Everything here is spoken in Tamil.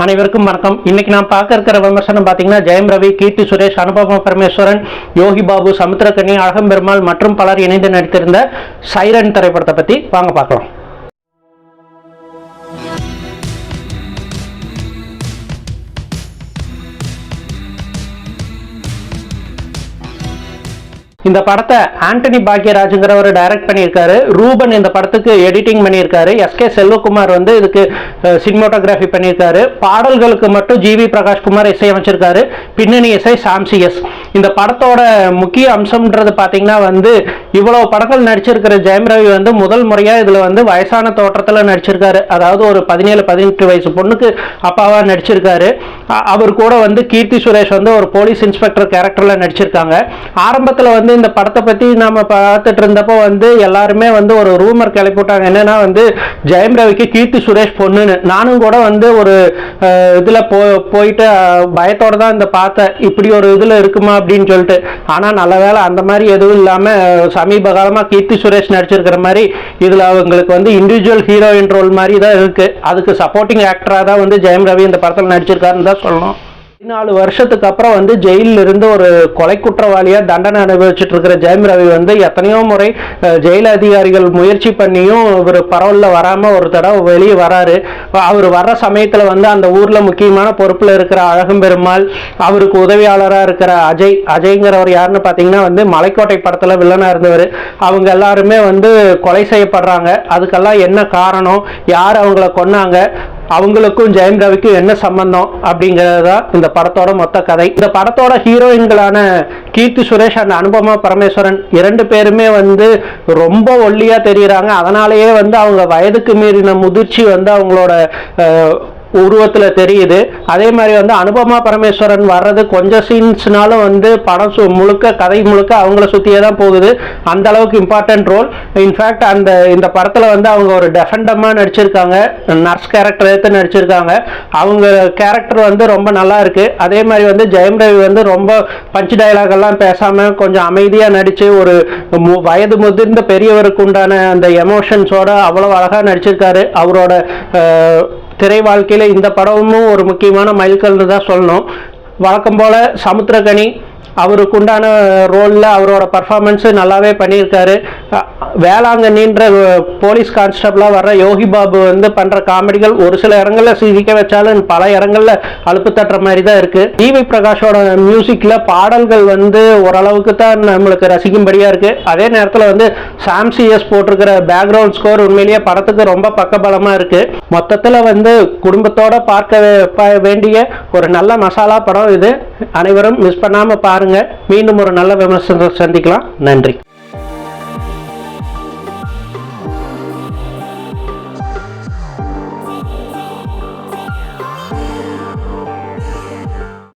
அனைவருக்கும் வணக்கம். இன்னைக்கு நான் பார்க்க இருக்கிற விமர்சனம் பார்த்தீங்கன்னா, ஜெயம் ரவி, கீர்த்தி சுரேஷ், அனுபமா பரமேஸ்வரன், யோகி பாபு, சமுத்திரக்கனி, அழகம்பெருமாள் மற்றும் பலர் இணைந்து நடித்திருந்த சைரன் திரைப்படத்தை பற்றி வாங்க பார்க்கலாம். இந்த படத்தை ஆண்டனி பாக்யராஜுங்கிறவர் டைரக்ட் பண்ணியிருக்காரு. ரூபன் இந்த படத்துக்கு எடிட்டிங் பண்ணியிருக்காரு. எஸ்கே செல்வகுமார் இதுக்கு சினிமோட்டோகிராஃபி பண்ணியிருக்காரு. பாடல்களுக்கு மட்டும் ஜிவி பிரகாஷ்குமார் இசையமைச்சிருக்காரு. பின்னணி இசை சாம்சிஎஸ். இந்த படத்தோட முக்கிய அம்சம்ன்றது பார்த்தீங்கன்னா இவ்வளவு படங்கள் நடிச்சிருக்கிற ஜெயம் ரவி முதல் முறையாக இதில் வயசான தோற்றத்தில் நடிச்சிருக்காரு. அதாவது ஒரு 17-18 வயசு பொண்ணுக்கு அப்பாவா நடிச்சிருக்காரு. அவர் கூட கீர்த்தி சுரேஷ் ஒரு போலீஸ் இன்ஸ்பெக்டர் கேரக்டர்ல நடிச்சிருக்காங்க. ஆரம்பத்தில் இந்த படத்தை பத்தி நாம பார்த்துட்டு இருந்தப்போ எல்லாருமே ஒரு ரூமர் கிளப்பிட்டாங்க. என்னன்னா ஜெயம் ரவிக்கு கீர்த்தி சுரேஷ் பொண்ணுன்னு. நானும் கூட ஒரு இதுல போயிட்டு பயத்தோட தான் இந்த பார்த்தேன், இப்படி ஒரு இதுல இருக்குமா அப்படின்னு சொல்லிட்டு. ஆனா நல்ல வேளை அந்த மாதிரி எதுவும் இல்லாம சமீப காலமா கீர்த்தி சுரேஷ் நடிச்சிருக்கிற மாதிரி இதுல அவங்களுக்கு இண்டிவிஜுவல் ஹீரோயின் ரோல் மாதிரி தான் இருக்கு. அதுக்கு சப்போர்ட்டிங் ஆக்டரா தான் ஜெயம் ரவி இந்த படத்தில் நடிச்சிருக்காருன்னு தான் சொல்லணும். 14 வருஷத்துக்கு அப்புறம் ஜெயிலில் இருந்து ஒரு கொலை குற்றவாளியா தண்டனை அனுபவிச்சுட்டு இருக்கிற ஜெயம் ரவி எத்தனையோ முறை ஜெயில் அதிகாரிகள் முயற்சி பண்ணியும் இவர் பரவல்ல வராம ஒரு தடவை வெளியே வராரு. அவர் வர்ற சமயத்துல அந்த ஊர்ல முக்கியமான பொறுப்புல இருக்கிற அழகம்பெருமாள், அவருக்கு உதவியாளராக இருக்கிற அஜய்ங்கிறவர் யாருன்னு பார்த்தீங்கன்னா மலைக்கோட்டை படத்துல வில்லனா இருந்தவர். அவங்க எல்லாருமே கொலை செய்யப்படுறாங்க. அதுக்கெல்லாம் என்ன காரணம், யார் அவங்கள கொன்னாங்க, அவங்களுக்கும் ஜெயம் ரவிக்கும் என்ன சம்பந்தம் அப்படிங்கிறதா இந்த படத்தோட மொத்த கதை. இந்த படத்தோட ஹீரோயின்களான கீர்த்தி சுரேஷ் அண்ட் அனுபமா பரமேஸ்வரன் 2 பேருமே ரொம்ப ஒல்லியா தெரியுறாங்க. அதனாலேயே அவங்க வயதுக்கு மீறின முதிர்ச்சி அவங்களோட உருவத்தில் தெரியுது. அதே மாதிரி அனுபமா பரமேஸ்வரன் வர்றது கொஞ்சம் சீன்ஸ்னாலும் படம் முழுக்க கதை முழுக்க அவங்கள சுற்றியே தான் போகுது. அந்த அளவுக்கு இம்பார்ட்டன்ட் ரோல். இன்ஃபேக்ட் இந்த படத்தில் அவங்க ஒரு டெஃபண்டமாக நடிச்சிருக்காங்க. நர்ஸ் கேரக்டர் எடுத்து நடிச்சிருக்காங்க. அவங்க கேரக்டர் ரொம்ப நல்லா இருக்கு. அதே மாதிரி ஜெயம் ரவி ரொம்ப பஞ்ச் டைலாக் எல்லாம் பேசாமல் கொஞ்சம் அமைதியாக நடித்து ஒரு வயது முதிர்ந்த பெரியவருக்கு உண்டான அந்த எமோஷன்ஸோட அவ்வளோ அழகாக நடிச்சிருக்காரு. அவரோட திரை வாழ்க்கையில இந்த படமும் ஒரு முக்கியமான மைல்கல்னு தான் சொல்லணும். வழக்கம் போல சமுத்திரக்கனி அவருக்கு உண்டான ரோலில் அவரோட பர்ஃபார்மன்ஸ் நல்லாவே பண்ணியிருக்காரு. வேளாங்கண்ணின்ற போலீஸ் கான்ஸ்டபிளாக வர்ற யோகி பாபு பண்ணுற காமெடிகள் ஒரு சில இடங்களில் சிரிக்க வச்சாலும் பல இடங்களில் அலுப்பு தட்டுற மாதிரி தான் இருக்குது. ஜிவி பிரகாஷோட மியூசிக்கில் பாடல்கள் ஓரளவுக்கு தான் நம்மளுக்கு ரசிக்கும்படியாக இருக்குது. அதே நேரத்தில் சாம்சிஎஸ் போட்டிருக்கிற பேக்ரவுண்ட் ஸ்கோர் உண்மையிலேயே படத்துக்கு ரொம்ப பக்கபலமாக இருக்குது. மொத்தத்தில் குடும்பத்தோட பார்க்க வேண்டிய ஒரு நல்ல மசாலா படம் இது. அனைவரும் மிஸ் பண்ணாமல் பாருங்க. மீண்டும் ஒரு நல்ல விமர்சனத்தை சந்திக்கலாம். நன்றி.